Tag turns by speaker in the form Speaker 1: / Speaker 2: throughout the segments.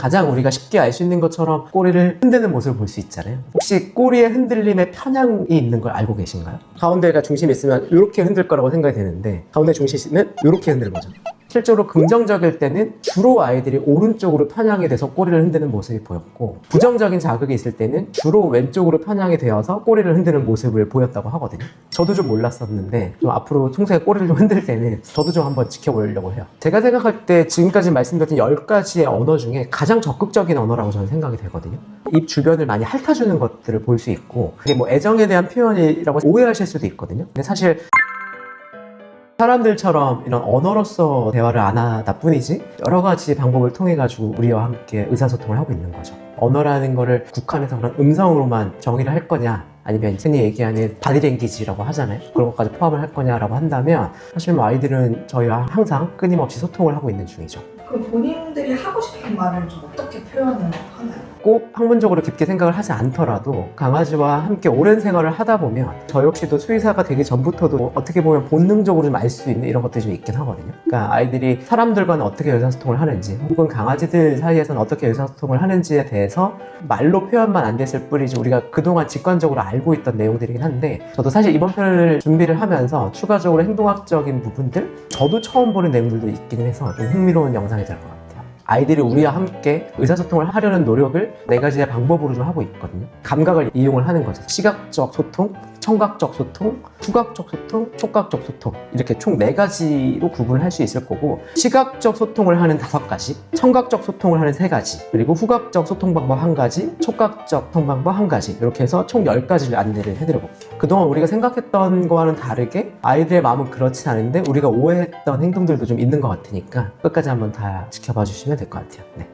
Speaker 1: 가장 우리가 쉽게 알 수 있는 것처럼 꼬리를 흔드는 모습을 볼 수 있잖아요. 혹시 꼬리의 흔들림에 편향이 있는 걸 알고 계신가요? 가운데가 중심이 있으면 이렇게 흔들 거라고 생각이 되는데 가운데 중심이 있으면 이렇게 흔드는 거죠. 실제로 긍정적일 때는 주로 아이들이 오른쪽으로 편향이 돼서 꼬리를 흔드는 모습이 보였고, 부정적인 자극이 있을 때는 주로 왼쪽으로 편향이 되어서 꼬리를 흔드는 모습을 보였다고 하거든요. 저도 좀 몰랐었는데 좀 앞으로 평소에 꼬리를 좀 흔들 때는 저도 좀 한번 지켜보려고 해요. 제가 생각할 때 지금까지 말씀드린 10가지의 언어 중에 가장 적극적인 언어라고 저는 생각이 되거든요. 입 주변을 많이 핥아주는 것들을 볼 수 있고, 그게 뭐 애정에 대한 표현이라고 오해하실 수도 있거든요. 근데 사실 사람들처럼 이런 언어로서 대화를 안 하다 뿐이지 여러 가지 방법을 통해 가지고 우리와 함께 의사소통을 하고 있는 거죠. 언어라는 거를 국한해서 그런 음성으로만 정의를 할 거냐, 아니면 흔히 얘기하는 바디랭귀지라고 하잖아요. 그런 것까지 포함을 할 거냐라고 한다면 사실 뭐 아이들은 저희와 항상 끊임없이 소통을 하고 있는 중이죠.
Speaker 2: 그럼 본인들이 하고 싶은 말을 좀 어떻게 표현을 하나요?
Speaker 1: 꼭 학문적으로 깊게 생각을 하지 않더라도 강아지와 함께 오랜 생활을 하다 보면 저 역시도 수의사가 되기 전부터도 어떻게 보면 본능적으로 좀 알 수 있는 이런 것들이 좀 있긴 하거든요. 그러니까 아이들이 사람들과는 어떻게 의사소통을 하는지, 혹은 강아지들 사이에서는 어떻게 의사소통을 하는지에 대해서 말로 표현만 안 됐을 뿐이지 우리가 그동안 직관적으로 알고 있던 내용들이긴 한데, 저도 사실 이번 편을 준비를 하면서 추가적으로 행동학적인 부분들, 저도 처음 보는 내용들도 있기는 해서 좀 흥미로운 영상이 될 것 같아요. 아이들이 우리와 함께 의사소통을 하려는 노력을 4가지의 방법으로 좀 하고 있거든요. 감각을 이용을 하는 거죠. 시각적 소통, 청각적 소통, 후각적 소통, 촉각적 소통, 이렇게 총 4가지로 구분을 할 수 있을 거고, 시각적 소통을 하는 5가지, 청각적 소통을 하는 3가지, 그리고 후각적 소통 방법 1가지, 촉각적 소통 방법 1가지, 이렇게 해서 총 10가지를 안내를 해드려 볼게요. 그동안 우리가 생각했던 거와는 다르게 아이들의 마음은 그렇지 않은데 우리가 오해했던 행동들도 좀 있는 것 같으니까 끝까지 한번 다 지켜봐 주시면 될 것 같아요. 네.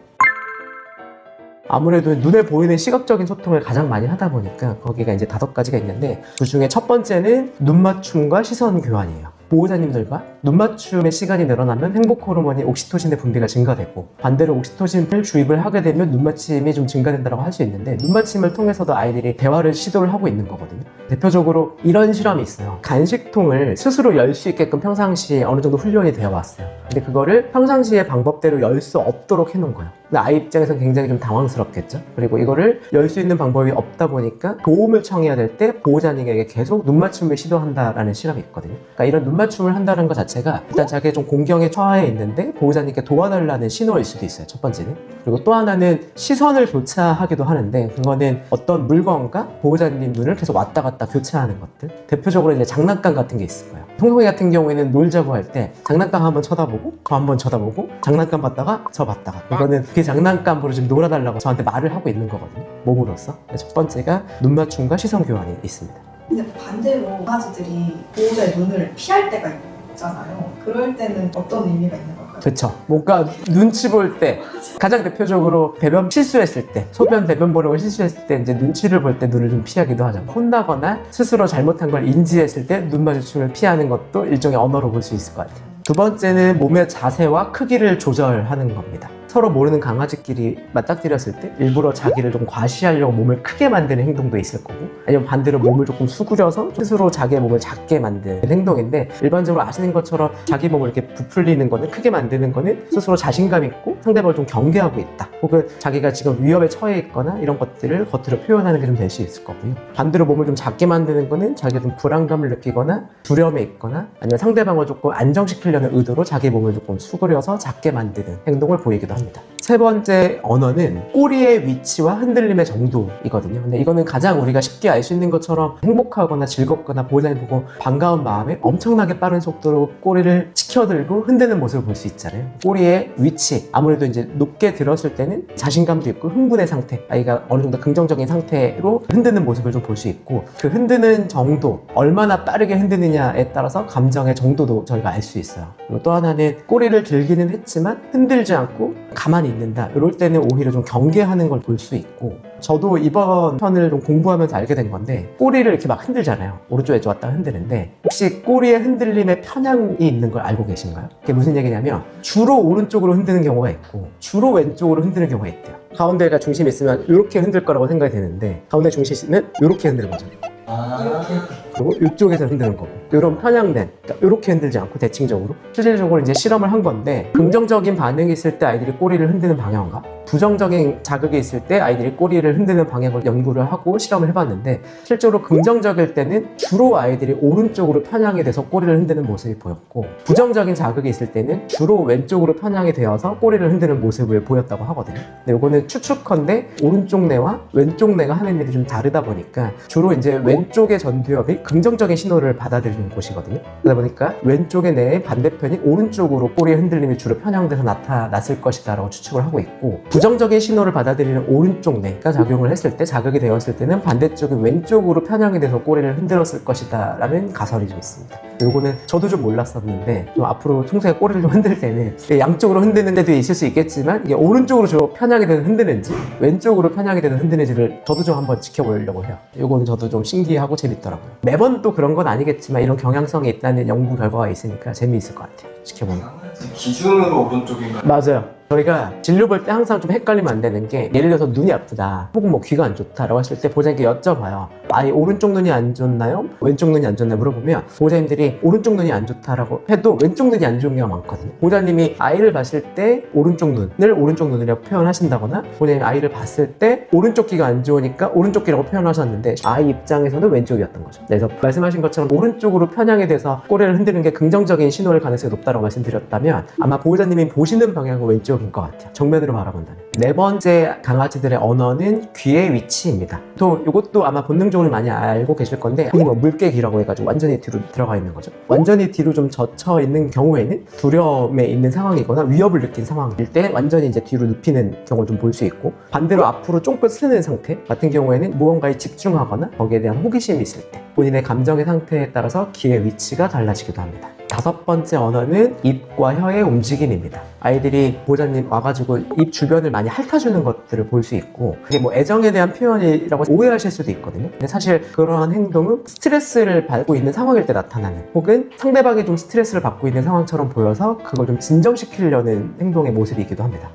Speaker 1: 아무래도 눈에 보이는 시각적인 소통을 가장 많이 하다 보니까 거기가 이제 5가지가 있는데, 그 중에 첫 번째는 눈맞춤과 시선 교환이에요. 보호자님들과 눈맞춤의 시간이 늘어나면 행복 호르몬이 옥시토신의 분비가 증가되고, 반대로 옥시토신을 주입을 하게 되면 눈맞춤이 좀 증가된다고 할 수 있는데, 눈맞춤을 통해서도 아이들이 대화를 시도를 하고 있는 거거든요. 대표적으로 이런 실험이 있어요. 간식통을 스스로 열 수 있게끔 평상시에 어느 정도 훈련이 되어 왔어요. 근데 그거를 평상시의 방법대로 열 수 없도록 해놓은 거예요. 근데 아이 입장에서는 굉장히 좀 당황스럽겠죠. 그리고 이거를 열 수 있는 방법이 없다 보니까 도움을 청해야 될 때 보호자님에게 계속 눈맞춤을 시도한다라는 실험이 있거든요. 그러니까 이런 눈맞춤을 한다는 것 자체가 일단 자기가 좀 공경에 처해 있는데 보호자님께 도와달라는 신호일 수도 있어요, 첫 번째는. 그리고 또 하나는 시선을 교차하기도 하는데, 그거는 어떤 물건과 보호자님 눈을 계속 왔다 갔다 교차하는 것들, 대표적으로 이제 장난감 같은 게 있을 거예요. 통통이 같은 경우에는 놀자고 할 때 장난감 한번 쳐다보고 저 한번 쳐다보고 장난감 봤다가 저 봤다가, 이거는 그 장난감으로 좀 놀아달라고 저한테 말을 하고 있는 거거든요, 몸으로서. 첫 번째가 눈맞춤과 시선 교환이 있습니다.
Speaker 2: 근데 반대로 강아지들이 보호자의 눈을 피할 때가 있잖아요. 그럴 때는 어떤 의미가 있는 걸까요?
Speaker 1: 그렇죠. 뭔가 눈치 볼 때, 가장 대표적으로 배변 실수했을 때, 소변 대변 보는 걸 실수했을 때 이제 눈치를 볼 때 눈을 좀 피하기도 하죠. 혼나거나 스스로 잘못한 걸 인지했을 때 눈 마주침을 피하는 것도 일종의 언어로 볼 수 있을 것 같아요. 두 번째는 몸의 자세와 크기를 조절하는 겁니다. 서로 모르는 강아지끼리 맞닥뜨렸을 때 일부러 자기를 좀 과시하려고 몸을 크게 만드는 행동도 있을 거고, 아니면 반대로 몸을 조금 수그려서 스스로 자기의 몸을 작게 만드는 행동인데, 일반적으로 아시는 것처럼 자기 몸을 이렇게 부풀리는 거는, 크게 만드는 거는 스스로 자신감 있고 상대방을 좀 경계하고 있다, 혹은 자기가 지금 위협에 처해 있거나 이런 것들을 겉으로 표현하는 게 좀 될 수 있을 거고요. 반대로 몸을 좀 작게 만드는 거는 자기가 좀 불안감을 느끼거나 두려움에 있거나, 아니면 상대방을 조금 안정시키려는 의도로 자기 몸을 조금 수그려서 작게 만드는 행동을 보이기도 합니다. 세 번째 언어는 꼬리의 위치와 흔들림의 정도이거든요. 근데 이거는 가장 우리가 쉽게 알 수 있는 것처럼 행복하거나 즐겁거나 보호자님 보고 반가운 마음에 엄청나게 빠른 속도로 꼬리를 치켜들고 흔드는 모습을 볼 수 있잖아요. 꼬리의 위치, 아무래도 이제 높게 들었을 때는 자신감도 있고 흥분의 상태, 아이가 어느 정도 긍정적인 상태로 흔드는 모습을 좀 볼 수 있고, 그 흔드는 정도, 얼마나 빠르게 흔드느냐에 따라서 감정의 정도도 저희가 알 수 있어요. 그리고 또 하나는 꼬리를 들기는 했지만 흔들지 않고 가만히 있는다, 이럴 때는 오히려 좀 경계하는 걸 볼 수 있고, 저도 이번 편을 좀 공부하면서 알게 된 건데, 꼬리를 이렇게 막 흔들잖아요. 오른쪽 왼쪽 왔다가 흔드는데, 혹시 꼬리의 흔들림에 편향이 있는 걸 알고 계신가요? 그게 무슨 얘기냐면 주로 오른쪽으로 흔드는 경우가 있고 주로 왼쪽으로 흔드는 경우가 있대요. 가운데가 중심이 있으면 이렇게 흔들 거라고 생각이 되는데, 가운데 중심이 있으면 이렇게 흔드는 거죠. 그리고 이쪽에서 흔드는 거고 이런 편향된 그러니까 이렇게 흔들지 않고 대칭적으로 실질적으로 이제 실험을 한 건데 긍정적인 반응이 있을 때 아이들이 꼬리를 흔드는 방향과 부정적인 자극이 있을 때 아이들이 꼬리를 흔드는 방향을 연구를 하고 실험을 해봤는데 실제로 긍정적일 때는 주로 아이들이 오른쪽으로 편향이 돼서 꼬리를 흔드는 모습이 보였고 부정적인 자극이 있을 때는 주로 왼쪽으로 편향이 되어서 꼬리를 흔드는 모습을 보였다고 하거든요. 근데 이거는 추측컨대 오른쪽 뇌와 왼쪽 뇌가 하는 일이 좀 다르다 보니까 주로 이제 왼쪽의 전두엽이 긍정적인 신호를 받아들이는 곳이거든요. 그러다 보니까 왼쪽의 뇌의 반대편이 오른쪽으로 꼬리의 흔들림이 주로 편향돼서 나타났을 것이다 라고 추측을 하고 있고 부정적인 신호를 받아들이는 오른쪽 뇌가 작용을 했을 때 자극이 되었을 때는 반대쪽이 왼쪽으로 편향이 돼서 꼬리를 흔들었을 것이다 라는 가설이 좀 있습니다. 요거는 저도 좀 몰랐었는데 좀 앞으로 평소에 꼬리를 좀 흔들 때는 양쪽으로 흔드는 데도 있을 수 있겠지만 이게 오른쪽으로 주로 편향이 되는 흔드는지 왼쪽으로 편향이 되는 흔드는지를 저도 좀 한번 지켜보려고 해요. 요거는 저도 좀 신기하고 재밌더라고요. 매번 또 그런 건 아니겠지만 이런 경향성이 있다는 연구 결과가 있으니까 재미있을 것 같아요. 지켜보면.
Speaker 3: 기준으로 오른쪽인가요?
Speaker 1: 맞아요. 저희가 진료 볼 때 항상 좀 헷갈리면 안 되는 게 예를 들어서 눈이 아프다 혹은 뭐 귀가 안 좋다라고 했을 때 보호자님께 여쭤봐요. 아이 오른쪽 눈이 안 좋나요? 왼쪽 눈이 안 좋나요? 물어보면 보호자님들이 오른쪽 눈이 안 좋다라고 해도 왼쪽 눈이 안 좋은 경우가 많거든요. 보호자님이 아이를 봤을 때 오른쪽 눈을 오른쪽 눈이라고 표현하신다거나 보호자님이 아이를 봤을 때 오른쪽 귀가 안 좋으니까 오른쪽 귀라고 표현하셨는데 아이 입장에서는 왼쪽이었던 거죠. 그래서 말씀하신 것처럼 오른쪽으로 편향이 돼서 꼬리를 흔드는 게 긍정적인 신호일 가능성이 높다고 말씀드렸다면 아마 보호자님이 보시는 방향은 왼쪽인 것 같아요. 정면으로 바라본다면. 네 번째 강아지들의 언어는 귀의 위치입니다. 또 이것도 아마 본능적으로 많이 알고 계실 건데 흔히 뭐 물개귀라고 해가지고 완전히 뒤로 들어가 있는 거죠. 완전히 뒤로 좀 젖혀 있는 경우에는 두려움에 있는 상황이거나 위협을 느낀 상황일 때 완전히 이제 뒤로 눕히는 경우를 좀 볼 수 있고 반대로 앞으로 쫑긋 쓰는 상태 같은 경우에는 무언가에 집중하거나 거기에 대한 호기심이 있을 때 본인의 감정의 상태에 따라서 귀의 위치가 달라지기도 합니다. 다섯 번째 언어는 입과 혀의 움직임입니다. 아이들이 보호자님 와가지고 입 주변을 많이 핥아주는 것들을 볼 수 있고 그게 뭐 애정에 대한 표현이라고 오해하실 수도 있거든요. 근데 사실 그러한 행동은 스트레스를 받고 있는 상황일 때 나타나는 혹은 상대방이 좀 스트레스를 받고 있는 상황처럼 보여서 그걸 좀 진정시키려는 행동의 모습이기도 합니다.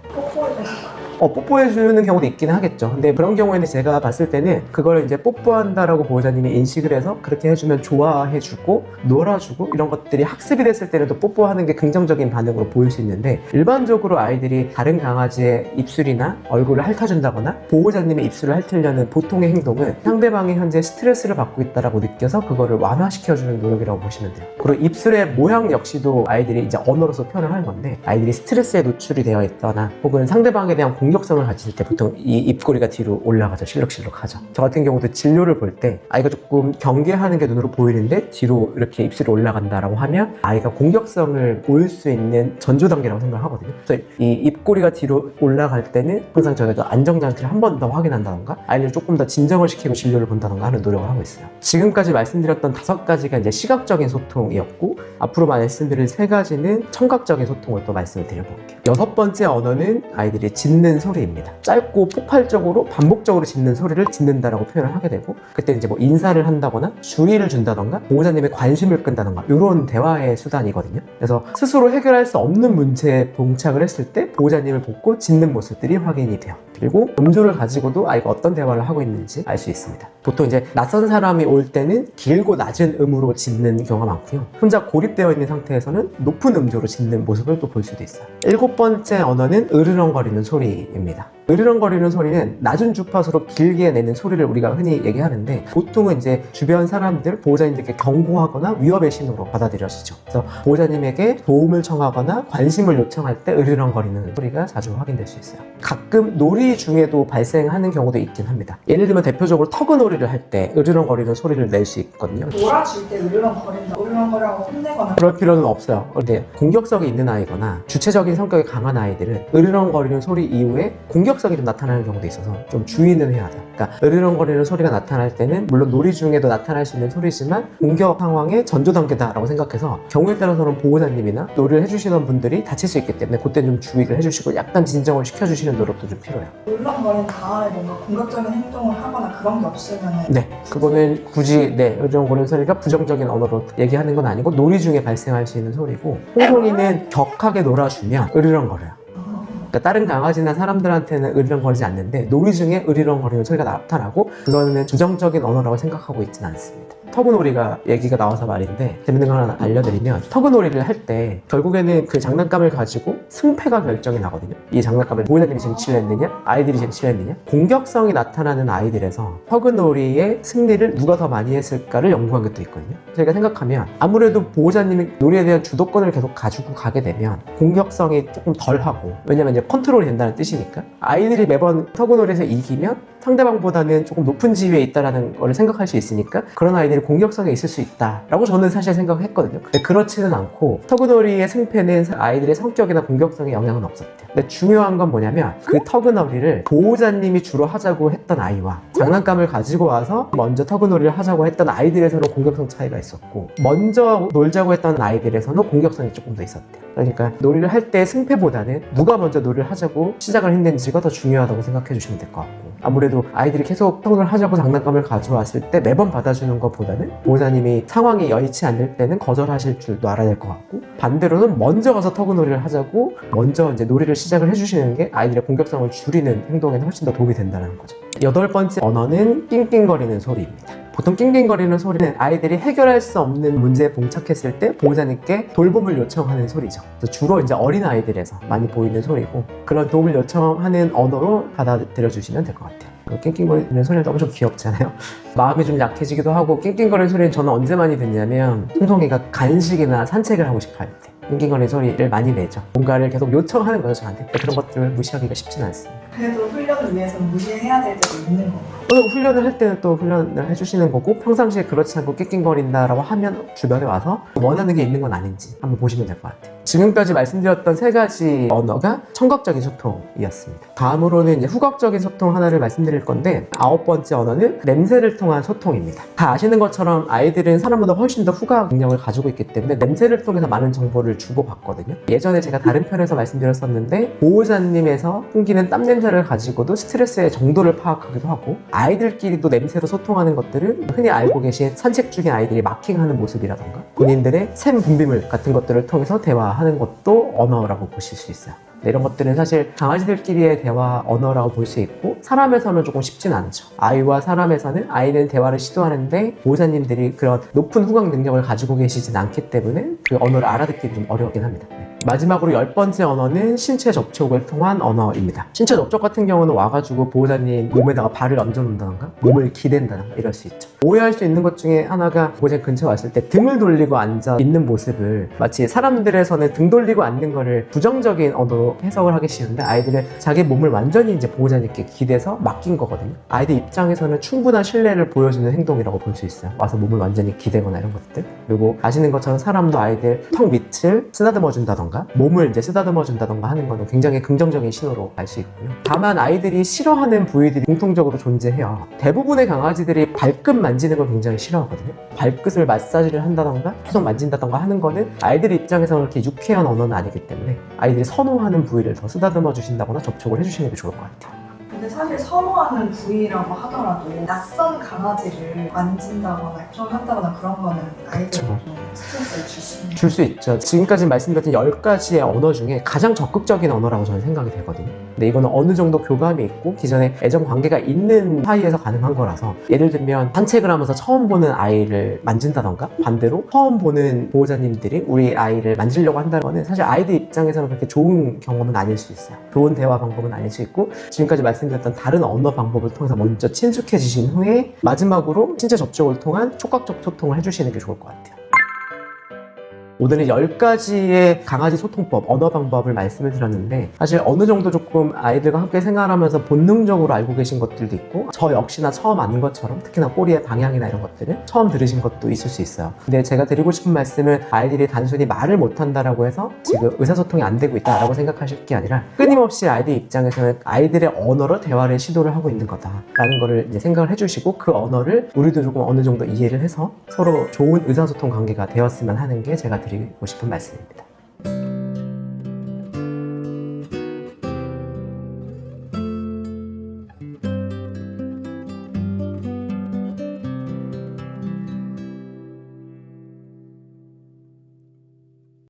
Speaker 1: 뽀뽀해주는 경우도 있긴 하겠죠. 근데 그런 경우에는 제가 봤을 때는 그걸 이제 뽀뽀한다라고 보호자님이 인식을 해서 그렇게 해주면 좋아해주고 놀아주고 이런 것들이 학습이 됐을 때는 또 뽀뽀하는 게 긍정적인 반응으로 보일 수 있는데 일반적으로 아이들이 다른 강아지의 입술이나 얼굴을 핥아준다거나 보호자님의 입술을 핥으려는 보통의 행동은 상대방이 현재 스트레스를 받고 있다라고 느껴서 그거를 완화시켜주는 노력이라고 보시면 돼요. 그리고 입술의 모양 역시도 아이들이 이제 언어로서 표현을 하는 건데 아이들이 스트레스에 노출이 되어 있거나 혹은 상대방에 대한 공격성을 가질 때 보통 이 입꼬리가 뒤로 올라가죠. 실룩실룩 하죠. 저 같은 경우도 진료를 볼 때 아이가 조금 경계하는 게 눈으로 보이는데 뒤로 이렇게 입술이 올라간다라고 하면 아이가 공격성을 보일 수 있는 전조 단계라고 생각을 하거든요. 그래서 이 입꼬리가 뒤로 올라갈 때는 항상 저희가 안정장치를 한 번 더 확인한다던가 아이를 조금 더 진정을 시키고 진료를 본다던가 하는 노력을 하고 있어요. 지금까지 말씀드렸던 5가지가 이제 시각적인 소통이었고 앞으로 말씀드릴 3가지는 청각적인 소통을 또 말씀을 드려볼게요. 6번째 언어는 아이들이 짖는 소리입니다. 짧고 폭발적으로 반복적으로 짖는 소리를 짖는다라고 표현을 하게 되고 그때 이제 뭐 인사를 한다거나 주의를 준다던가 보호자님의 관심을 끈다던가 이런 대화의 수단이거든요. 그래서 스스로 해결할 수 없는 문제에 봉착을 했을 때 보호자님을 보고 짖는 모습들이 확인이 돼요. 그리고 음조를 가지고도 아이가 어떤 대화를 하고 있는지 알 수 있습니다. 보통 이제 낯선 사람이 올 때는 길고 낮은 음으로 짖는 경우가 많고요. 혼자 고립되어 있는 상태에서는 높은 음조로 짖는 모습을 또 볼 수도 있어요. 7번째 언어는 으르렁거리는 소리입니다. 으르렁거리는 소리는 낮은 주파수로 길게 내는 소리를 우리가 흔히 얘기하는데 보통은 이제 주변 사람들, 보호자님들께 경고하거나 위협의 신호로 받아들여지죠. 그래서 보호자님에게 도움을 청하거나 관심을 요청할 때 으르렁거리는 소리가 자주 확인될 수 있어요. 가끔 놀이 중에도 발생하는 경우도 있긴 합니다. 예를 들면 대표적으로 터그놀이를 할 때 으르렁거리는 소리를 낼 수 있거든요.
Speaker 2: 놀아줄 때 으르렁거린다, 으르렁거리라고 혼내거나
Speaker 1: 그럴 필요는 없어요. 근데 공격성이 있는 아이거나 주체적인 성격이 강한 아이들은 으르렁거리는 소리 이후에 공격성이 좀 나타나는 경우도 있어서 좀 주의는 해야 돼요. 그러니까 으르렁거리는 소리가 나타날 때는 물론 놀이 중에도 나타날 수 있는 소리지만 공격 상황의 전조 단계다라고 생각해서 경우에 따라서는 보호자님이나 놀이를 해주시는 분들이 다칠 수 있기 때문에 그때 좀 주의를 해주시고 약간 진정을 시켜주시는 노력도 좀 필요해요.
Speaker 2: 으르렁거린 다음에 뭔가 공격적인 행동을 하거나 그런 게 없으면
Speaker 1: 네, 그거는 굳이 으르렁거리는 소리가 부정적인 언어로 얘기하는 건 아니고 놀이 중에 발생할 수 있는 소리고 홍송이는 격하게 놀아주면 으르렁거려요. 그러니까 다른 강아지나 사람들한테는 으르렁거리지 않는데 놀이 중에 으르렁거리는 소리가 나타나고 그거는 주정적인 언어라고 생각하고 있지는 않습니다. 터그놀이가 얘기가 나와서 말인데 재밌는 걸 하나 알려드리면 터그놀이를 할 때 결국에는 그 장난감을 가지고 승패가 결정이 나거든요. 이 장난감을 보호자님이 쟁취를 했느냐 아이들이 쟁취를 했느냐. 공격성이 나타나는 아이들에서 터그놀이의 승리를 누가 더 많이 했을까를 연구한 게 또 있거든요. 저희가 생각하면 아무래도 보호자님이 놀이에 대한 주도권을 계속 가지고 가게 되면 공격성이 조금 덜하고 왜냐면 이제 컨트롤이 된다는 뜻이니까 아이들이 매번 터그놀이에서 이기면 상대방보다는 조금 높은 지위에 있다는 걸 생각할 수 있으니까 그런 아이들이 공격성에 있을 수 있다라고 저는 사실 생각을 했거든요. 근데 그렇지는 않고 터그놀이의 승패는 아이들의 성격이나 공격성에 영향은 없었대요. 근데 중요한 건 뭐냐면 그 터그놀이를 보호자님이 주로 하자고 했던 아이와 장난감을 가지고 와서 먼저 터그놀이를 하자고 했던 아이들에서는 공격성 차이가 있었고 먼저 놀자고 했던 아이들에서는 공격성이 조금 더 있었대요. 그러니까 놀이를 할 때 승패보다는 누가 먼저 놀이를 하자고 시작을 했는지가 더 중요하다고 생각해 주시면 될 것 같고 아무래도 아이들이 계속 터그놀이를 하자고 장난감을 가져왔을 때 매번 받아주는 것보다는 보호자님이 상황이 여의치 않을 때는 거절하실 줄도 알아야 될 것 같고 반대로는 먼저 가서 터그놀이를 하자고 먼저 이제 놀이를 시작을 해주시는 게 아이들의 공격성을 줄이는 행동에는 훨씬 더 도움이 된다는 거죠. 8번째 언어는 낑낑거리는 소리입니다. 보통 낑낑거리는 소리는 아이들이 해결할 수 없는 문제에 봉착했을 때 보호자님께 돌봄을 요청하는 소리죠. 그래서 주로 이제 어린 아이들에서 많이 보이는 소리고 그런 도움을 요청하는 언어로 받아들여 주시면 될 것 같아요. 낑낑거리는 소리는 너무 좀 귀엽잖아요. 마음이 좀 약해지기도 하고 낑낑거리는 소리는 저는 언제 많이 듣냐면 송송이가 간식이나 산책을 하고 싶어 할 때 낑낑거리는 소리를 많이 내죠. 뭔가를 계속 요청하는 거죠 저한테. 그런 것들을 무시하기가 쉽지는 않습니다.
Speaker 2: 그래도 훈련을 위해서는 무시해야 될 때도 있는 건가요?
Speaker 1: 훈련을 할 때는 또 훈련을 해주시는 거고 평상시에 그렇지 않고 낑낑거린다라고 하면 주변에 와서 원하는 게 있는 건 아닌지 한번 보시면 될 것 같아요. 지금까지 말씀드렸던 3가지 언어가 청각적인 소통이었습니다. 다음으로는 이제 후각적인 소통 하나를 말씀드릴 건데 9번째 언어는 냄새를 통한 소통입니다. 다 아시는 것처럼 아이들은 사람보다 훨씬 더 후각 능력을 가지고 있기 때문에 냄새를 통해서 많은 정보를 주고받거든요. 예전에 제가 다른 편에서 말씀드렸었는데 보호자님에서 풍기는 땀 냄새를 가지고도 스트레스의 정도를 파악하기도 하고 아이들끼리도 냄새로 소통하는 것들은 흔히 알고 계신 산책 중에 아이들이 마킹하는 모습이라던가 본인들의 샘 분비물 같은 것들을 통해서 대화하는 것도 언어라고 보실 수 있어요. 이런 것들은 사실 강아지들끼리의 대화 언어라고 볼 수 있고 사람에서는 조금 쉽진 않죠. 아이와 사람에서는 아이는 대화를 시도하는데 보호자님들이 그런 높은 후각 능력을 가지고 계시진 않기 때문에 그 언어를 알아듣기 좀 어려웠긴 합니다. 마지막으로 10번째 언어는 신체 접촉을 통한 언어입니다. 신체 접촉 같은 경우는 와가지고 보호자님 몸에다가 발을 얹어놓는다던가 몸을 기댄다던가 이럴 수 있죠. 오해할 수 있는 것 중에 하나가 보호자님 근처에 왔을 때 등을 돌리고 앉아 있는 모습을 마치 사람들에서는 등 돌리고 앉는 거를 부정적인 언어로 해석을 하기 쉬운데 아이들은 자기 몸을 완전히 이제 보호자님께 기대서 맡긴 거거든요. 아이들 입장에서는 충분한 신뢰를 보여주는 행동이라고 볼 수 있어요. 와서 몸을 완전히 기대거나 이런 것들. 그리고 아시는 것처럼 사람도 아이들 턱 밑을 쓰다듬어 준다던가 몸을 이제 쓰다듬어 준다던가 하는 거는 굉장히 긍정적인 신호로 알 수 있고요. 다만 아이들이 싫어하는 부위들이 공통적으로 존재해요. 대부분의 강아지들이 발끝 만지는 걸 굉장히 싫어하거든요. 발끝을 마사지를 한다던가 계속 만진다던가 하는 거는 아이들 입장에서는 그렇게 유쾌한 언어는 아니기 때문에 아이들이 선호하는 부위를 더 쓰다듬어 주신다거나 접촉을 해주시는 게 좋을 것 같아요.
Speaker 2: 근데 사실 선호하는 부위라고 하더라도 낯선 강아지를 만진다거나 한다거나 그런 거는 아이들에게 좀 스트레스를 줄 수
Speaker 1: 있죠. 지금까지 말씀드렸던 10가지의 언어 중에 가장 적극적인 언어라고 저는 생각이 되거든요. 근데 이거는 어느 정도 교감이 있고 기존에 애정 관계가 있는 사이에서 가능한 거라서 예를 들면 산책을 하면서 처음 보는 아이를 만진다던가 반대로 처음 보는 보호자님들이 우리 아이를 만지려고 한다는 거는 사실 아이들 입장에서는 그렇게 좋은 경험은 아닐 수 있어요. 좋은 대화 방법은 아닐 수 있고 지금까지 말씀드렸던 다른 언어 방법을 통해서 먼저 친숙해지신 후에 마지막으로 신체 접촉을 통한 촉각적 소통을 해주시는 게 좋을 것 같아요. 오늘은 10가지의 강아지 소통법, 언어 방법을 말씀을 드렸는데 사실 어느 정도 조금 아이들과 함께 생활하면서 본능적으로 알고 계신 것들도 있고 저 역시나 처음 아는 것처럼 특히나 꼬리의 방향이나 이런 것들을 처음 들으신 것도 있을 수 있어요. 근데 제가 드리고 싶은 말씀은 아이들이 단순히 말을 못한다라고 해서 지금 의사소통이 안 되고 있다라고 생각하실 게 아니라 끊임없이 아이들 입장에서는 아이들의 언어로 대화를 시도를 하고 있는 거다라는 거를 이제 생각을 해주시고 그 언어를 우리도 조금 어느 정도 이해를 해서 서로 좋은 의사소통 관계가 되었으면 하는 게 제가 드리고 싶은 말씀입니다.